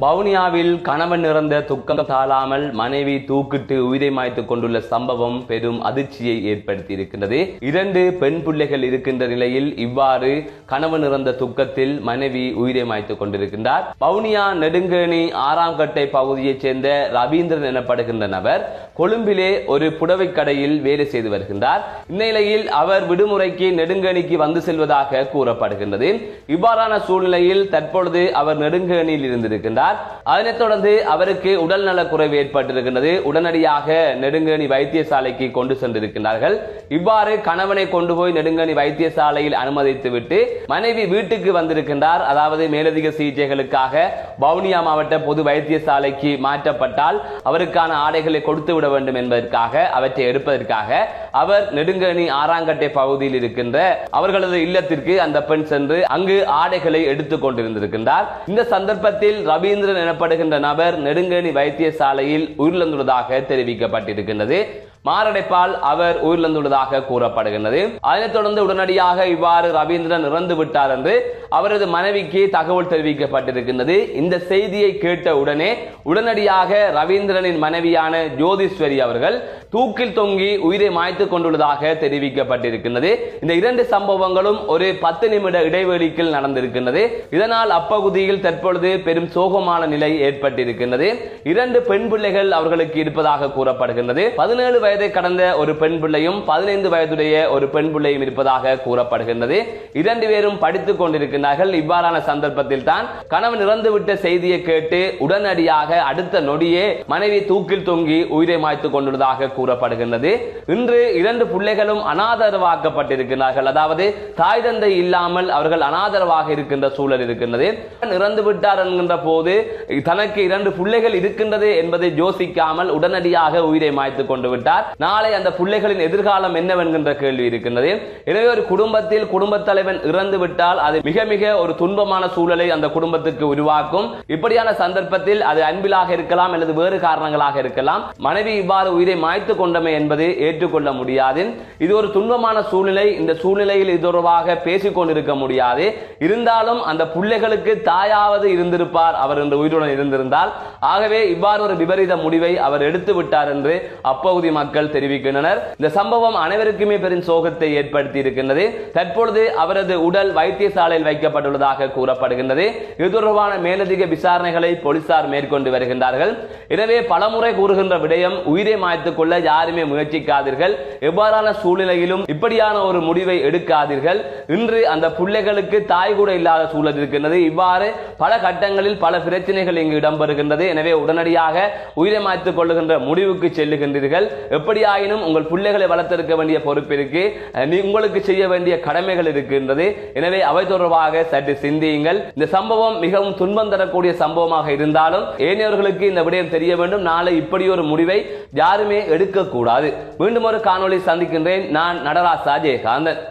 வவுனியாவில் கணவன் இறந்த துக்கம் தாழாமல் மனைவி தூக்கிட்டு உயிரை மாய்த்துக் கொண்டுள்ள சம்பவம் பெரும் அதிர்ச்சியை ஏற்படுத்தி இருக்கின்றது. 2 பெண் பிள்ளைகள் இருக்கின்ற நிலையில் இவ்வாறு கணவன் இறந்த துக்கத்தில் மனைவி உயிரை மாய்த்துக் கொண்டிருக்கின்றார். வவுனியா நெடுங்கேணி 6ஆம் கட்டை பகுதியைச் சேர்ந்த ரவீந்திரன் எனப்படுகின்ற நபர் கொழும்பிலே ஒரு புடவை கடையில் வேலை செய்து வருகின்றார். இந்நிலையில் அவர் விடுமுறைக்கு நெடுங்கேணிக்கு வந்து செல்வதாக கூறப்படுகின்றது. இவ்வாறான சூழ்நிலையில் தற்பொழுது அவர் நெடுங்கேணியில் இருந்திருக்கின்றார். அதனைத் தொடர்ந்து அவருக்கு உடல் நலக் குறைவு ஏற்பட்டிருக்கின்றது. உடனடியாக நெடுங்கேணி வைத்தியசாலைக்கு கொண்டு சென்றிருக்கிறார்கள். இவ்வாறு கணவனை கொண்டு போய் நெடுங்கேணி வைத்தியசாலையில் அனுமதித்துவிட்டு மனைவி வீட்டுக்கு வந்திருக்கின்றார். அதாவது மேலதிக சிகிச்சைகளுக்காக வவுனியா மாவட்ட பொது வைத்தியசாலைக்கு மாற்றப்பட்டால் அவருக்கான ஆடைகளை கொடுத்து விட வேண்டும் என்பதற்காக அவற்றை எடுப்பதற்காக அவர் நெடுங்கேணி 6ஆம் கட்டை பகுதியில் இருக்கின்ற அவர்களது இல்லத்திற்கு அந்த பெண் சென்று அங்கு ஆடைகளை எடுத்துக் கொண்டிருந்திருக்கின்றார். இந்த சந்தர்ப்பத்தில் ரவீந்திரன் எனப்படுகின்ற நபர் நெடுங்கேணி வைத்தியசாலையில் உயிரிழந்துள்ளதாக தெரிவிக்கப்பட்டிருக்கின்றது. மாரடைப்பால் அவர் உயிரிழந்துள்ளதாக கூறப்படுகின்றது. அதனைத் தொடர்ந்து உடனடியாக இவ்வாறு ரவீந்திரன் இறந்து விட்டார் என்று அவரது மனைவிக்கு தகவல் தெரிவிக்கப்பட்டிருக்கின்றது. இந்த செய்தியை கேட்ட உடனடியாக ரவீந்திரனின் மனைவியான ஜோதீஸ்வரி அவர்கள் தூக்கில் தொங்கி உயிரை மாய்த்துக் கொண்டுள்ளதாக தெரிவிக்கப்பட்டிருக்கின்றது. இந்த 2 சம்பவங்களும் ஒரு 10 நிமிட இடைவெளிக்குள் நடந்திருக்கின்றது. இதனால் அப்பகுதியில் தற்பொழுது பெரும் சோகமான நிலை ஏற்பட்டிருக்கின்றது. 2 பெண் பிள்ளைகள் அவர்களுக்கு இருப்பதாக கூறப்படுகின்றது. 17 வயதை கடந்த ஒரு பெண் பிள்ளையும் 15 வயதுடைய ஒரு பெண் பிள்ளையும் இருப்பதாக கூறப்படுகின்றது. 2 பேரும் படித்துக் கொண்டிருக்கிறார்கள். இவ்வாறான சந்தர்ப்பத்தில் தான் கணவன் இறந்துவிட்ட செய்தியை கேட்டு உடனடியாக அடுத்த நொடியே மனைவி தூக்கில் தொங்கி உயிரை மாய்த்துக் கொண்டுள்ளதாக கூறப்படுகின்றது. இன்று 2 பிள்ளைகளும் அனாதரவாக்கப்பட்டிருக்கிறார்கள். அதாவது தாய் தந்தை இல்லாமல் அவர்கள் அனாதரவாக இருக்கின்ற சூழல் இருக்கின்றது. இறந்து விட்டார் என்கின்ற போது தனக்கு 2 பிள்ளைகள் இருக்கின்றது என்பதை யோசிக்காமல் உடனடியாக உயிரை மாய்த்துக் கொண்டு விட்டார். நாளை அந்த பிள்ளைகளின் எதிர்காலம் என்னவென்கின்ற கேள்வி இருக்கின்றது. எனவே ஒரு குடும்பத்தில் குடும்பத் தலைவன் இறந்து விட்டால் அது மிக மிக ஒரு துன்பமான சூழலை அந்த குடும்பத்துக்கு உருவாக்கும். இப்படியான சந்தர்ப்பத்தில் அது அன்பிலாக இருக்கலாம் அல்லது வேறு காரணங்களாக இருக்கலாம். மனைவி இவ்வாறு உயிரை மாய்த்துக் கொண்டமை என்பது ஏற்றுக்கொள்ள முடியாது. இது ஒரு துன்பமான சூழ்நிலை. இந்த சூழ்நிலையில் இது தொடர்பாக பேசிக் கொண்டிருக்க முடியாது. இருந்தாலும் அந்த பிள்ளைகளுக்கு தாயாவது இருந்திருப்பார் அவர் இந்த உயிருடன் இருந்திருந்தால். ஆகவே இவ்வாறு ஒரு விபரீத முடிவை அவர் எடுத்து விட்டார் என்று அப்பகுதி மக்கள் தெரிவிக்கின்றனர். இந்த சம்பவம் அனைவருக்குமே பெரும் சோகத்தை ஏற்படுத்தி இருக்கின்றது. தற்பொழுது அவரது உடல் வைத்தியசாலையில் வைக்கப்பட்டுள்ளதாக கூறப்படுகின்றது. இது தொடர்பான மேலதிக விசாரணைகளை போலீசார் மேற்கொண்டு வருகின்றார்கள். எனவே பலமுறை கூறுகின்ற விடயம் உயிரை மாய்த்துக் கொள்ள யாருமே முயற்சிக்காதீர்கள். எவ்வாறான சூழ்நிலையிலும் இப்படியான ஒரு முடிவை எடுக்காதீர்கள். இன்று அந்த பிள்ளைகளுக்கு தாய் கூட இல்லாத சூழல் இருக்கின்றது. இவ்வாறு பல கட்டங்களில் பல பிரச்சனைகள் இங்கு இடம்பெறுகின்றது. எனவே உடனடியாக உயிரை மாய்த்துக் கொள்ளுகின்ற முடிவுக்கு செல்லுகின்றீர்கள். எப்படியாயினும் உங்கள் பிள்ளைகளை வளர்த்திருக்க வேண்டிய பொறுப்பு இருக்கு. உங்களுக்கு செய்ய வேண்டிய கடமைகள் இருக்கின்றது. எனவே அவை தொடர்பாக சற்று சிந்தியுங்கள். இந்த சம்பவம் மிகவும் துன்பம் தரக்கூடிய சம்பவமாக இருந்தாலும் ஏனையவர்களுக்கு இந்த விடயம் தெரிய வேண்டும். நாளை இப்படி ஒரு முடிவை யாருமே எடுக்கக்கூடாது. மீண்டும் ஒரு காணொளி சந்திக்கின்றேன். நான் நடராசா ஜெயகாந்தன்.